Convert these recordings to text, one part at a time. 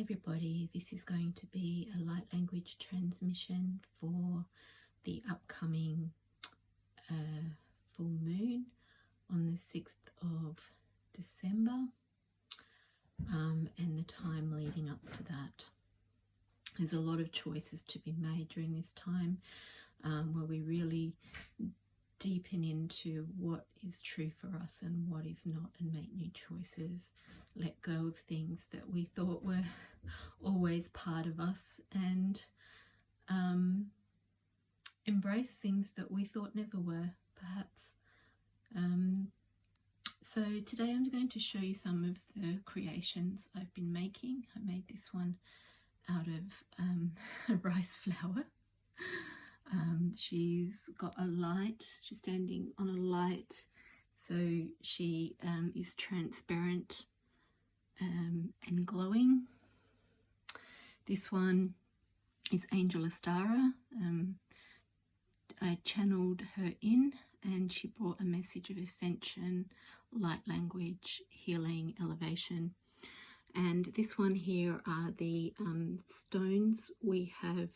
everybody, this is going to be a light language transmission for the upcoming full moon on the 6th of December and the time leading up to that. There's a lot of choices to be made during this time where we really deepen into what is true for us and what is not, and make new choices, let go of things that we thought were always part of us, and embrace things that we thought never were, perhaps. So today I'm going to show you some of the creations I've been making. I made this one out of rice flour. She's got a light, she's standing on a light, so she is transparent and glowing. This one is Angel Astara. I channeled her in and she brought a message of ascension, light language, healing, elevation. And this one here are the stones we have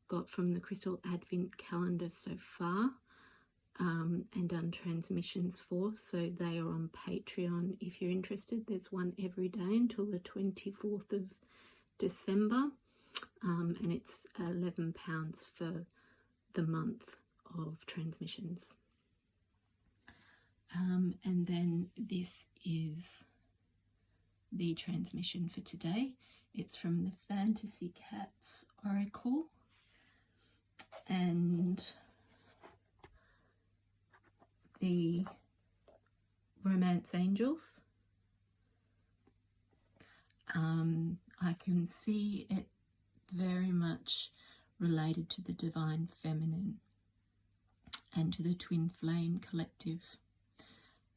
got from the Crystal Advent calendar so far and done transmissions for, so they are on Patreon if you're interested. There's one every day until the 24th of December, and it's £11 for the month of transmissions. And then this is the transmission for today. It's from the Fantasy Cats Oracle and the Romance Angels. I can see it very much related to the Divine Feminine and to the Twin Flame Collective.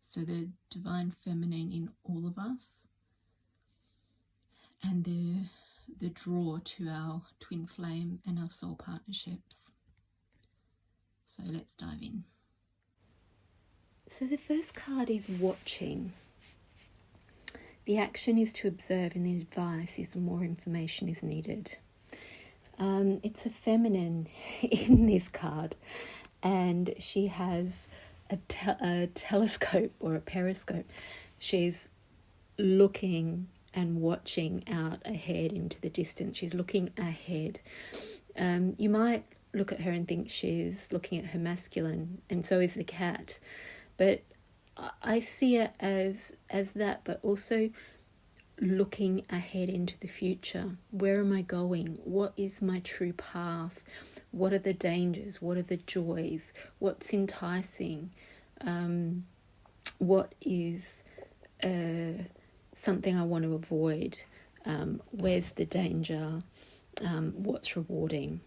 So the Divine Feminine in all of us, and the draw to our twin flame and our soul partnerships. So let's dive in. So the first card is watching. The action is to observe, and the advice is more information is needed. It's a feminine in this card, and she has a telescope or a periscope. She's looking and watching out ahead into the distance. She's looking ahead. You might look at her and think she's looking at her masculine, and so is the cat. But I see it as that, but also looking ahead into the future. Where am I going? What is my true path? What are the dangers? What are the joys? What's enticing? What is something I want to avoid? Where's the danger? What's rewarding?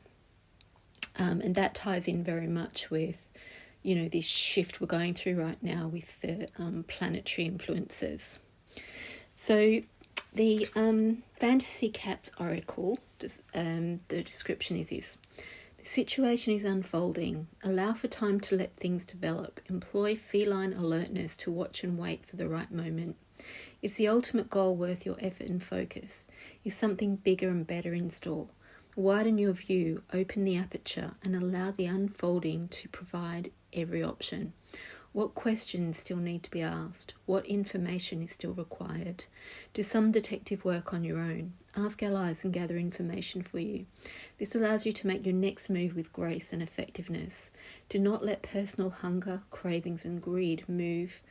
And that ties in very much with, this shift we're going through right now with the planetary influences. So the Fantasy Cats Oracle, the description is this. The situation is unfolding. Allow for time to let things develop. Employ feline alertness to watch and wait for the right moment. Is the ultimate goal worth your effort and focus? Is something bigger and better in store? Widen your view, open the aperture, and allow the unfolding to provide every option. What questions still need to be asked? What information is still required? Do some detective work on your own. Ask allies and gather information for you. This allows you to make your next move with grace and effectiveness. Do not let personal hunger, cravings, and greed move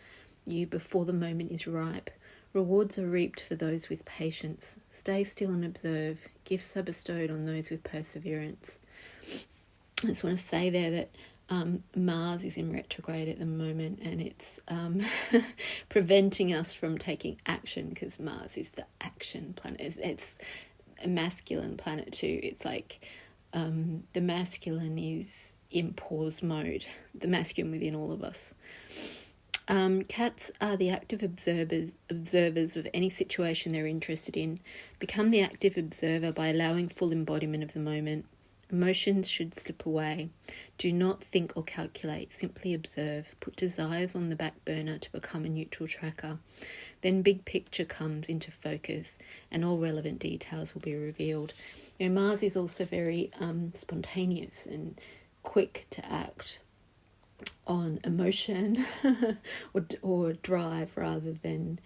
you before the moment is ripe. Rewards are reaped for those with patience. Stay still and observe. Gifts are bestowed on those with perseverance. I just want to say there that Mars is in retrograde at the moment, and it's preventing us from taking action, because Mars is the action planet. It's a masculine planet too. It's like the masculine is in pause mode, the masculine within all of us. Cats are the active observers of any situation they're interested in. Become the active observer by allowing full embodiment of the moment. Emotions should slip away. Do not think or calculate. Simply observe. Put desires on the back burner to become a neutral tracker. Then big picture comes into focus and all relevant details will be revealed. Mars is also very spontaneous and quick to act on emotion or drive rather than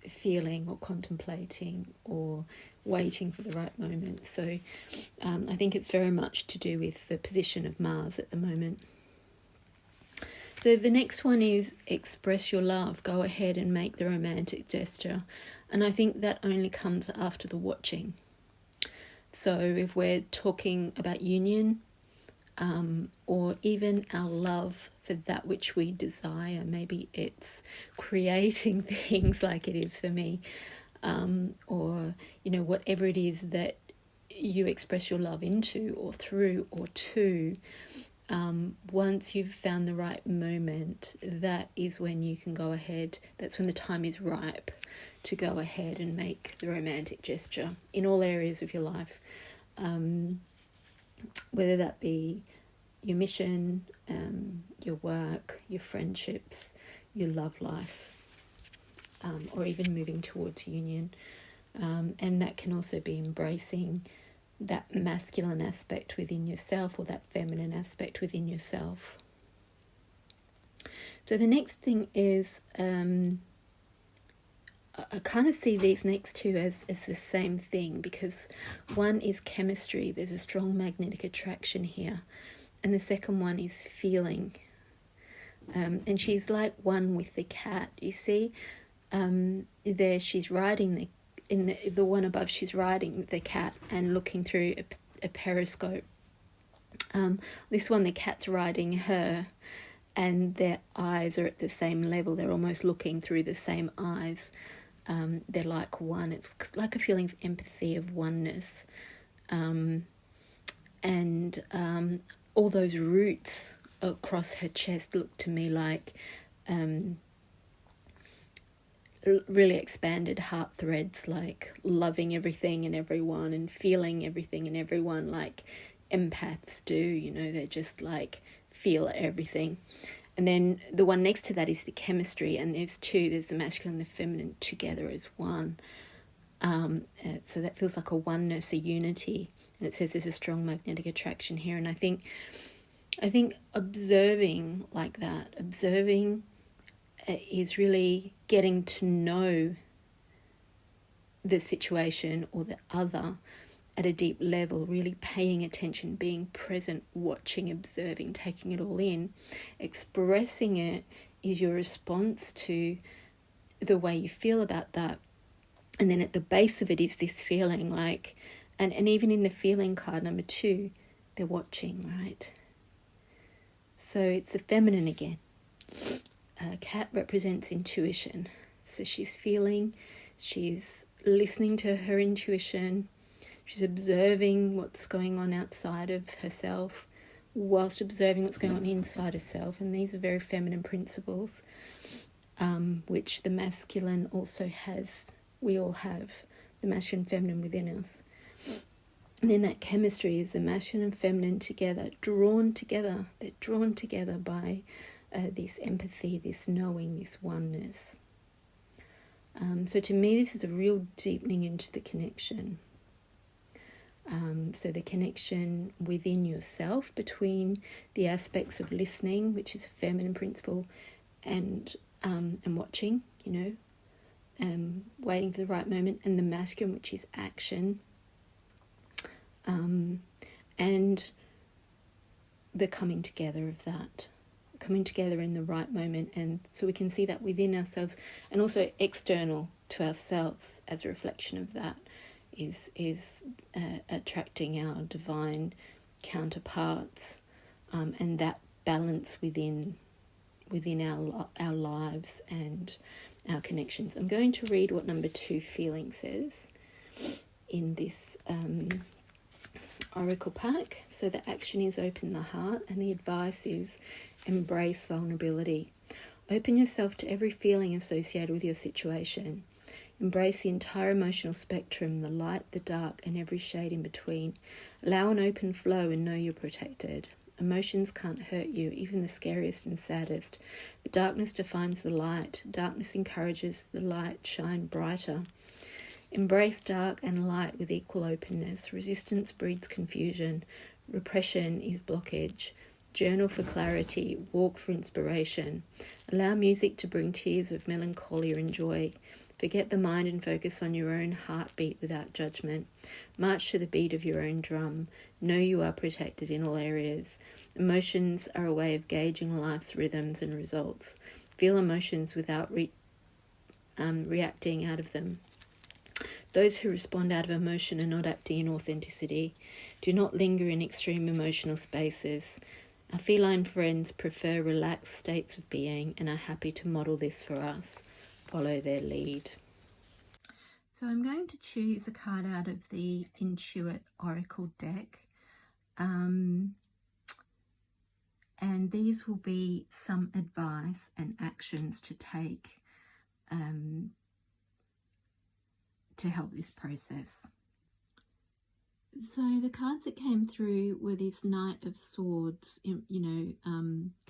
feeling or contemplating or waiting for the right moment. So I think it's very much to do with the position of Mars at the moment. So the next one is express your love. Go ahead and make the romantic gesture. And I think that only comes after the watching. So if we're talking about union, or even our love for that which we desire, maybe it's creating things like it is for me, or whatever it is that you express your love into or through or to, once you've found the right moment, that is when you can go ahead, that's when the time is ripe to go ahead and make the romantic gesture in all areas of your life. Whether that be your mission, your work, your friendships, your love life, or even moving towards union. And that can also be embracing that masculine aspect within yourself or that feminine aspect within yourself. So the next thing is, I kind of see these next two as the same thing, because one is chemistry. There's a strong magnetic attraction here. And the second one is feeling. And she's like one with the cat. You see, there she's riding the one above, she's riding the cat and looking through a periscope. This one, the cat's riding her, and their eyes are at the same level. They're almost looking through the same eyes. They're like one. It's like a feeling of empathy, of oneness. And all those roots across her chest look to me like really expanded heart threads, like loving everything and everyone and feeling everything and everyone like empaths do. They're just like feel everything. And then the one next to that is the chemistry, and there's two. There's the masculine and the feminine together as one. So that feels like a oneness, a unity. And it says there's a strong magnetic attraction here. And I think observing like that, is really getting to know the situation or the other at a deep level, really paying attention, being present, watching, observing, taking it all in. Expressing it is your response to the way you feel about that. And then at the base of it is this feeling like, and even in the feeling card number 2, they're watching, right? So it's the feminine again. Cat represents intuition. So she's feeling, she's listening to her intuition, she's observing what's going on outside of herself whilst observing what's going on inside herself. And these are very feminine principles, which the masculine also has. We all have the masculine and feminine within us. And then that chemistry is the masculine and feminine together, drawn together. They're drawn together by this empathy, this knowing, this oneness. So to me, this is a real deepening into the connection. So the connection within yourself between the aspects of listening, which is a feminine principle, and watching, waiting for the right moment, and the masculine, which is action, and the coming together of that, coming together in the right moment. And so we can see that within ourselves, and also external to ourselves as a reflection of that is attracting our divine counterparts, and that balance within our lives and our connections. I'm going to read what number 2 feeling says in this oracle pack. So the action is open the heart, and the advice is embrace vulnerability. Open yourself to every feeling associated with your situation. Embrace the entire emotional spectrum, the light, the dark, and every shade in between. Allow an open flow and know you're protected. Emotions can't hurt you, even the scariest and saddest. The darkness defines the light. Darkness encourages the light shine brighter. Embrace dark and light with equal openness. Resistance breeds confusion. Repression is blockage. Journal for clarity. Walk for inspiration. Allow music to bring tears of melancholy and joy. Forget the mind and focus on your own heartbeat without judgment. March to the beat of your own drum. Know you are protected in all areas. Emotions are a way of gauging life's rhythms and results. Feel emotions without reacting out of them. Those who respond out of emotion are not acting in authenticity. Do not linger in extreme emotional spaces. Our feline friends prefer relaxed states of being and are happy to model this for us. Follow their lead. So I'm going to choose a card out of the Intuit Oracle deck. And these will be some advice and actions to take to help this process. So the cards that came through were this Knight of Swords,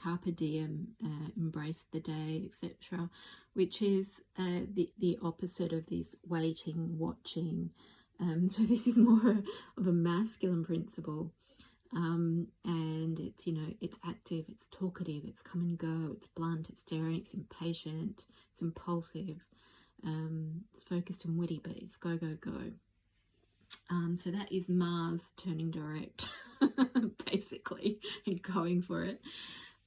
carpe diem, embrace the day, etc., which is the opposite of this waiting, watching. So this is more of a masculine principle. And it's, it's active, it's talkative, it's come and go, it's blunt, it's daring, it's impatient, it's impulsive, it's focused and witty, but it's go, go, go. So that is Mars turning direct, basically, and going for it.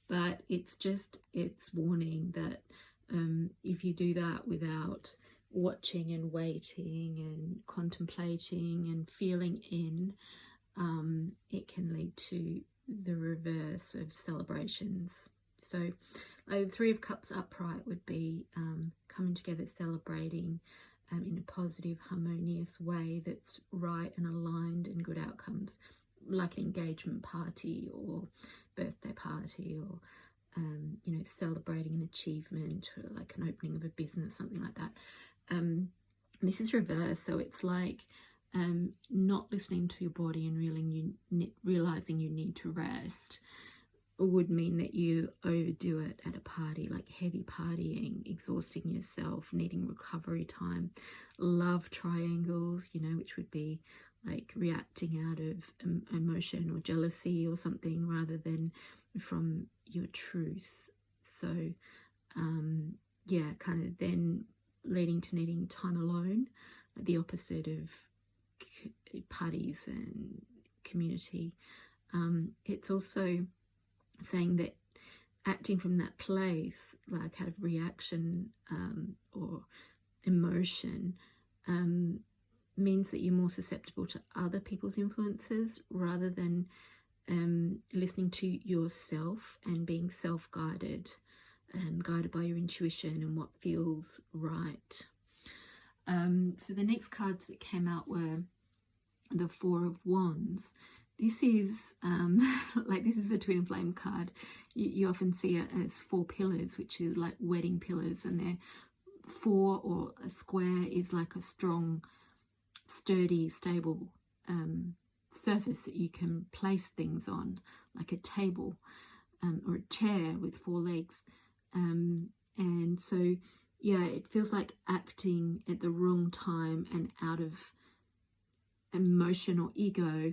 But it's warning that if you do that without watching and waiting and contemplating and feeling in, it can lead to the reverse of celebrations. So the Three of Cups upright would be coming together, celebrating in a positive, harmonious way that's right and aligned and good outcomes, like an engagement party or birthday party, or celebrating an achievement, or like an opening of a business, something like that. This is reverse, so it's like not listening to your body and realizing you need to rest would mean that you overdo it at a party, like heavy partying, exhausting yourself, needing recovery time. Love triangles, which would be like reacting out of emotion or jealousy or something rather than from your truth. So kind of then leading to needing time alone, like the opposite of parties and community. It's also saying that acting from that place, like out of reaction or emotion, means that you're more susceptible to other people's influences rather than listening to yourself and being self-guided, guided by your intuition and what feels right. So the next cards that came out were the Four of Wands. This is this is a twin flame card. You often see it as four pillars, which is like wedding pillars, and they're four, or a square is like a strong, sturdy, stable surface that you can place things on, like a table or a chair with four legs. And so, it feels like acting at the wrong time and out of emotion or ego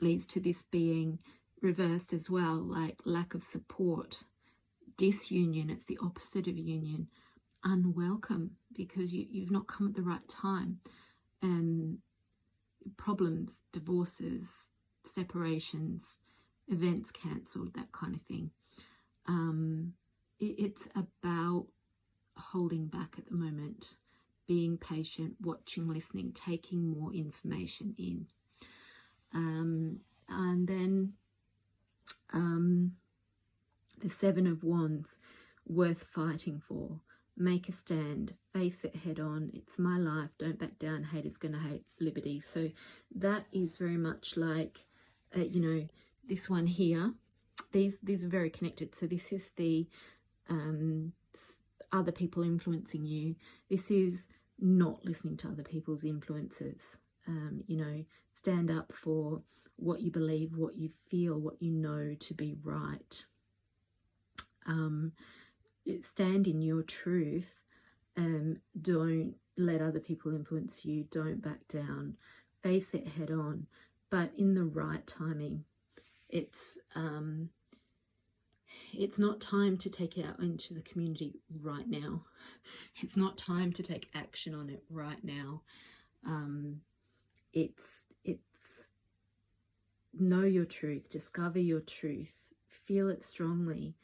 leads to this being reversed as well, like lack of support, disunion. It's the opposite of union, unwelcome, because you've not come at the right time. Problems, divorces, separations, events cancelled, that kind of thing. It's about holding back at the moment, being patient, watching, listening, taking more information in. And then the Seven of Wands, worth fighting for. Make a stand, face it head on. It's my life, don't back down, haters gonna hate, liberty. So that is very much like, this one here. These are very connected. So this is the other people influencing you. This is not listening to other people's influences. Stand up for what you believe, what you feel, what you know to be right. Stand in your truth. Don't let other people influence you. Don't back down. Face it head on, but in the right timing. It's not time to take it out into the community right now. It's not time to take action on it right now. It's know your truth, discover your truth, feel it strongly,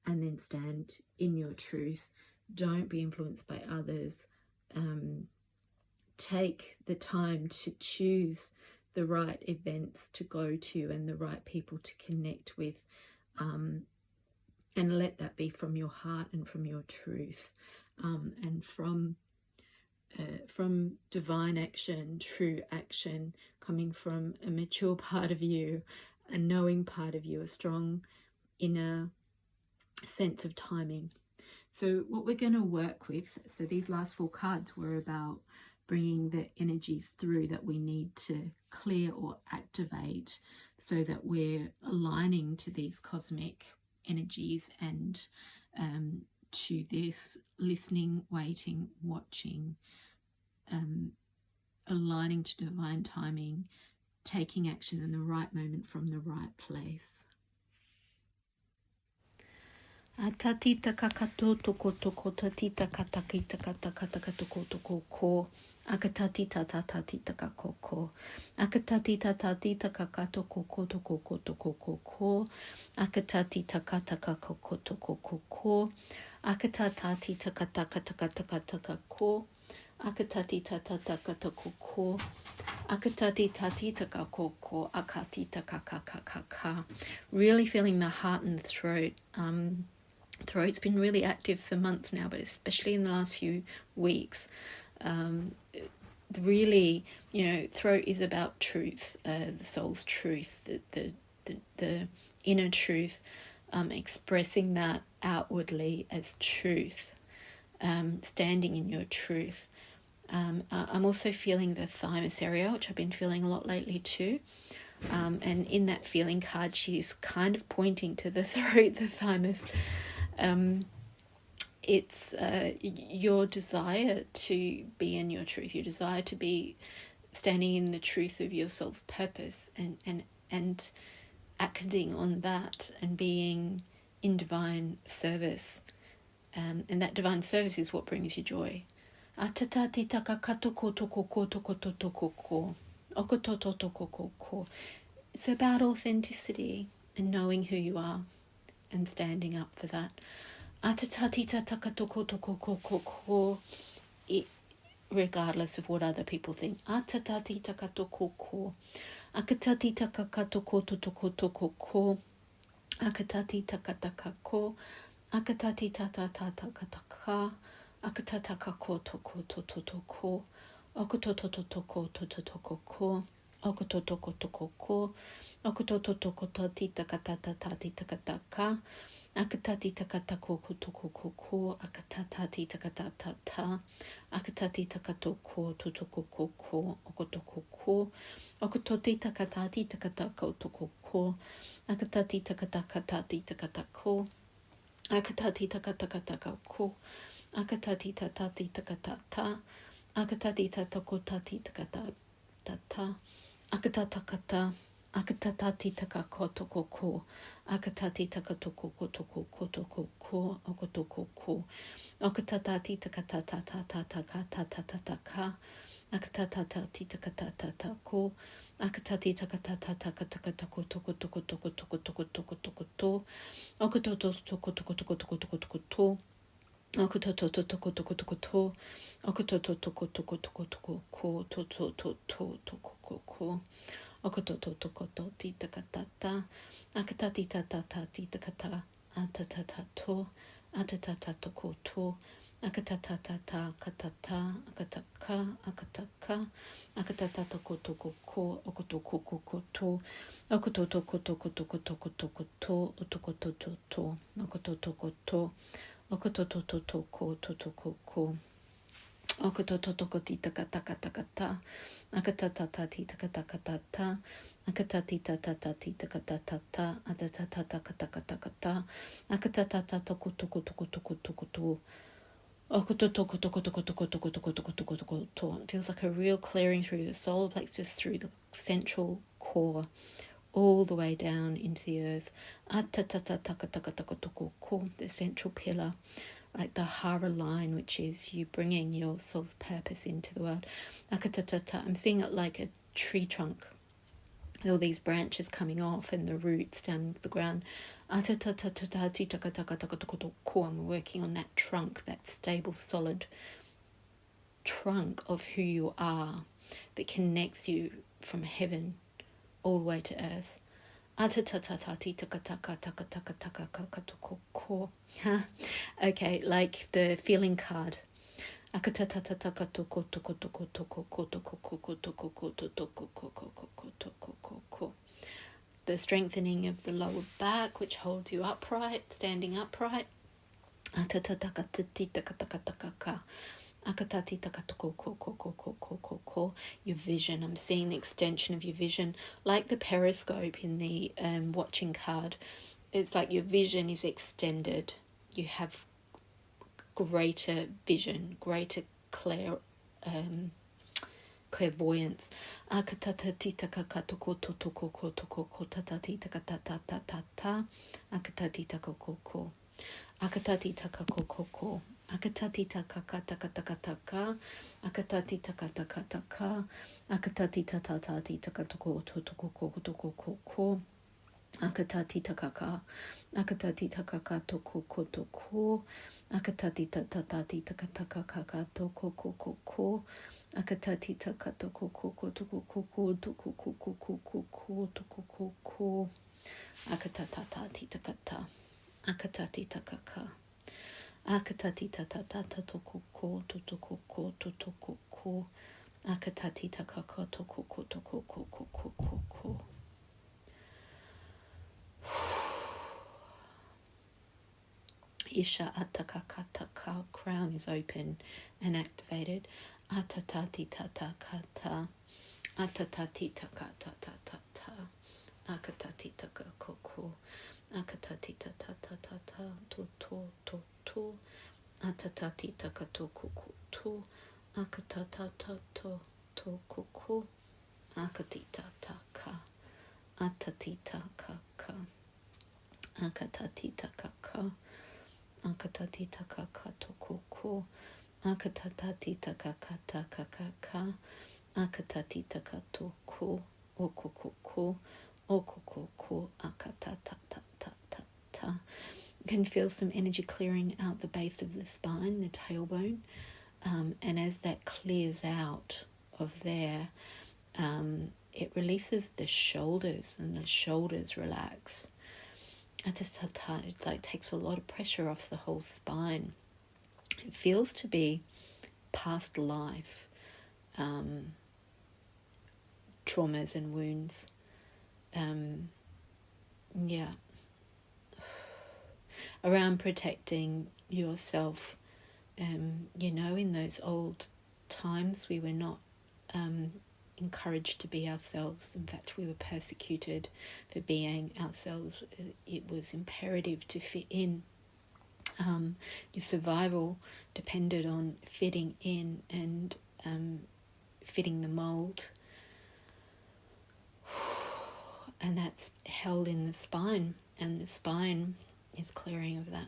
and then stand in your truth. Don't be influenced by others. Take the time to choose the right events to go to and the right people to connect with, and let that be from your heart and from your truth, and from divine action, true action, coming from a mature part of you, a knowing part of you, a strong inner sense of timing. So what we're going to work with, so these last 4 cards were about bringing the energies through that we need to clear or activate so that we're aligning to these cosmic energies and to this listening, waiting, watching, aligning to divine timing, taking action in the right moment from the right place. Atatita kakato toko toko tatita katakita katakata toko toko ko. Akatatita tatatita kakoko. Akatatita tatita kakato koko toko toko koko. Akatatita kataka koko toko koko. Akatatita katakata katakata ko. Akatatita tatakata koko. Akatatita tita kakoko. Akatita kakakaka. Really feeling the heart and the throat. Throat's been really active for months now, but especially in the last few weeks. Really, throat is about truth, the soul's truth, the inner truth, expressing that outwardly as truth, standing in your truth. I'm also feeling the thymus area, which I've been feeling a lot lately too. And in that feeling card, she's kind of pointing to the throat, the thymus. It's your desire to be in your truth, your desire to be standing in the truth of your soul's purpose and acting on that and being in divine service. And that divine service is what brings you joy. It's about authenticity and knowing who you are and standing up for that. Regardless of what other people think. Akatati takata koko toko koko, akatati takata tata, akatati takato ko toko koko, okotoko ko, okototi takatati takata kotoko ko, akatati takata katati takata ko, akatati takata kataka ko, akatati tatati takata ta, akatati tatako tati takata tata, akatata kata. Akatatati takako toko ko, akatati takatoko kotoko kotoko ko, okotoko ko, okatatati takatatatatatatatatataka, akatatati takatatata ko, akatati takatatatakatakatako toko toko toko toko toko toko toko to, okototo toko toko toko toko toko toko to. Okototo toko toko toko to, okototo toko toko toko toko ko, to to to to toko ko. Okototo tokoto tita katata, akatati tatata tita kata, atatata to, atatata tokoto, akatatata katata, akataka, akataka, akatata tokoto ko, okotoko kokoto, okototo kotoko toko toko to, otokoto to, okototo koto, okototo toko toko ko. Okototokoti takatakata. Akatatati takatakata. Akatati tatati takatata. Atatata. Akatatata tokotokotokotokotokoto. It feels like a real clearing through the solar plexus, through the central core, all the way down into the earth. The central pillar, like the hara line, which is you bringing your soul's purpose into the world. I'm seeing it like a tree trunk, all these branches coming off and the roots down the ground. I'm working on that trunk, that stable, solid trunk of who you are that connects you from heaven all the way to earth. Okay, like the feeling card. The strengthening of the lower back, which holds you upright, standing upright. Your vision. I'm seeing the extension of your vision, like the periscope in the watching card. It's like your vision is extended. You have greater vision, greater clairvoyance. Akatati takakokoko. Akatati takakatakataka. Akatati takatakataka. Akatati tatatati takatoko. Akatati takaka. Akatati takakatoko. Akatati tatatati takatakakatoko. Akatati takatoko. Akatatati takata. Akatati takaka. Akatati tatata tokoko. Akatati takaka tokoko. Isha atakakataka. Crown is open and activated. Atatati tatakata. Atatati takatatata. Akatati takakoko. Akatati tatatata to atatati takatoko akatatata to koko akatita taka atatita kaka akatatita kaka akatatita kaka to koko akatatita kakata kakaka akatatita katoko okokoko akatatata. You can feel some energy clearing out the base of the spine, the tailbone, and as that clears out of there, it releases the shoulders, and the shoulders relax. It like takes a lot of pressure off the whole spine. It feels to be past life traumas and wounds. Around protecting yourself. In those old times we were not encouraged to be ourselves. In fact, we were persecuted for being ourselves. It was imperative to fit in. Your survival depended on fitting in and fitting the mold. And that's held in the spine, and the spine is clearing of that.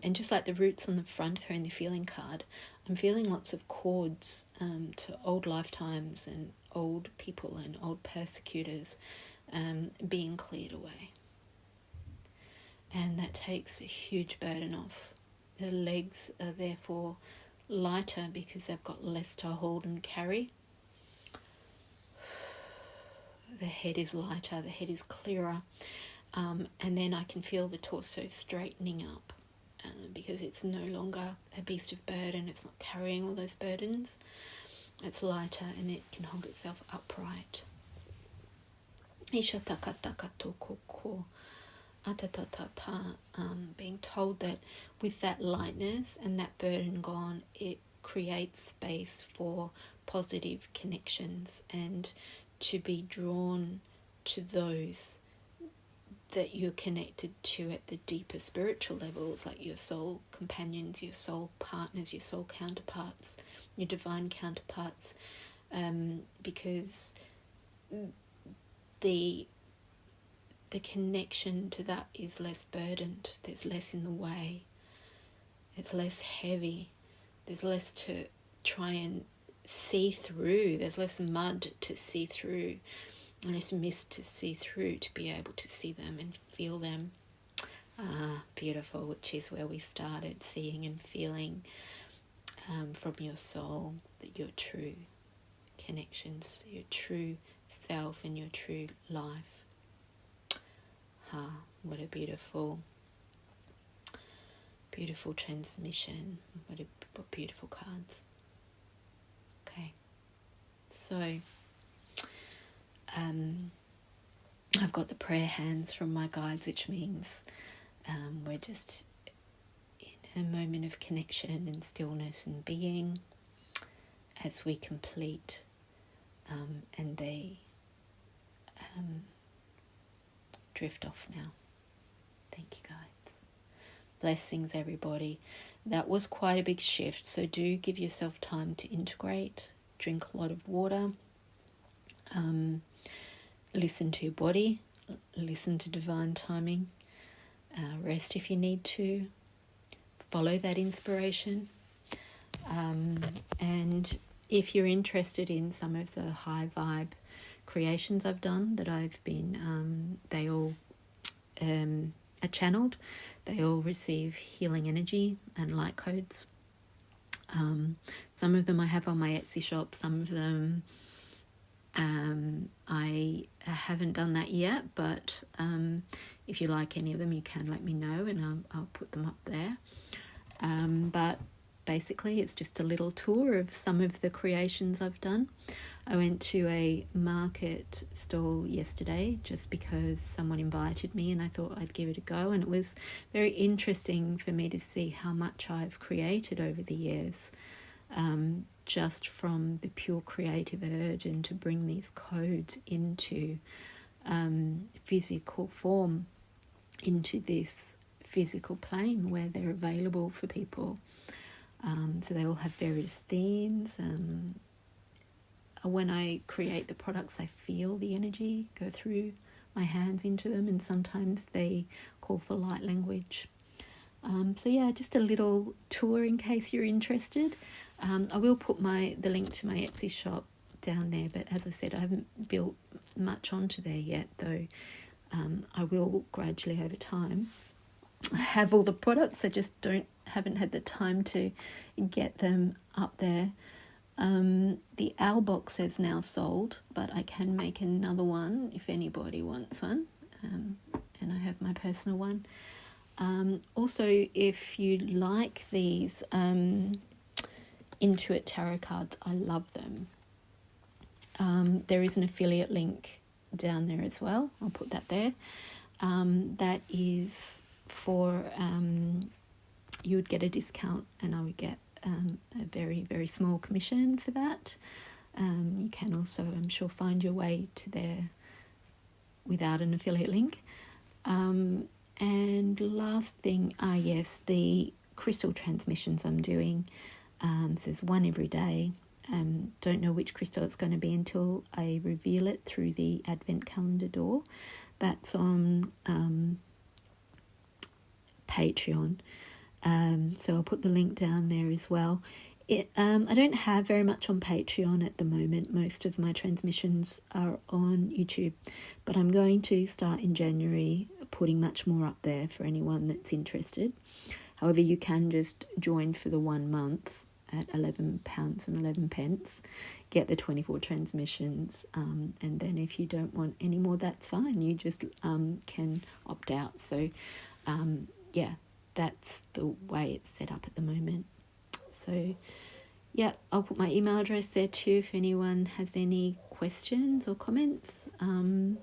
And just like the roots on the front here in the feeling card, I'm feeling lots of cords to old lifetimes and old people and old persecutors being cleared away. And that takes a huge burden off. The legs are therefore lighter because they've got less to hold and carry. The head is lighter, the head is clearer. And then I can feel the torso straightening up because it's no longer a beast of burden. It's not carrying all those burdens. It's lighter and it can hold itself upright. Isha takataka tokoko. being told that with that lightness and that burden gone, it creates space for positive connections and to be drawn to those that you're connected to at the deeper spiritual levels, like your soul companions, your soul partners, your soul counterparts, your divine counterparts, because the connection to that is less burdened. There's less in the way. It's less heavy. There's less to try and see through. There's less mud to see through, less mist to see through, to be able to see them and feel them. Beautiful, which is where we started, seeing and feeling from your soul, that your true connections, your true self and your true life. What a beautiful transmission. What beautiful cards. Okay, so I've got the prayer hands from my guides, which means we're just in a moment of connection and stillness and being as we complete, and they drift off now. Thank you, guys. Blessings, everybody. That was quite a big shift, so do give yourself time to integrate. Drink a lot of water. Listen to your body. Listen to divine timing. Rest if you need to. Follow that inspiration. And if you're interested in some of the high vibe creations I've done, that I've been, they all are channeled. They all receive healing energy and light codes. Some of them I have on my Etsy shop. Some of them I haven't done that yet, but if you like any of them, you can let me know and I'll put them up there. But basically it's just a little tour of some of the creations I've done. I went to a market stall yesterday just because someone invited me and I thought I'd give it a go, and it was very interesting for me to see how much I've created over the years, just from the pure creative urge, and to bring these codes into physical form, into this physical plane where they're available for people. So they all have various themes. When I create the products, I feel the energy go through my hands into them, and sometimes they call for light language. So yeah, just a little tour in case you're interested. I will put the link to my Etsy shop down there, but as I said, I haven't built much onto there yet, though I will gradually over time. I have all the products, I just haven't had the time to get them up there. The owl box is now sold, but I can make another one if anybody wants one, and I have my personal one. Also, if you like these Intuit tarot cards, I love them. There is an affiliate link down there as well. I'll put that there. That is for you would get a discount, and I would get a very, very small commission for that. You can also, I'm sure, find your way to there without an affiliate link. And last thing, yes, the crystal transmissions I'm doing. So there's one every day. Don't know which crystal it's going to be until I reveal it through the Advent calendar door. That's on Patreon. So I'll put the link down there as well. I don't have very much on Patreon at the moment. Most of my transmissions are on YouTube, but I'm going to start in January putting much more up there for anyone that's interested. However, you can just join for the 1 month at £11.11, get the 24 transmissions, and then if you don't want any more, that's fine. You just can opt out. So yeah, that's the way it's set up at the moment. So yeah, I'll put my email address there too if anyone has any questions or comments, and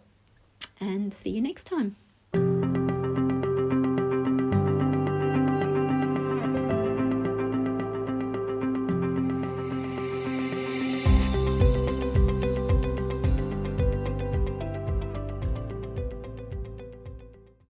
see you next time.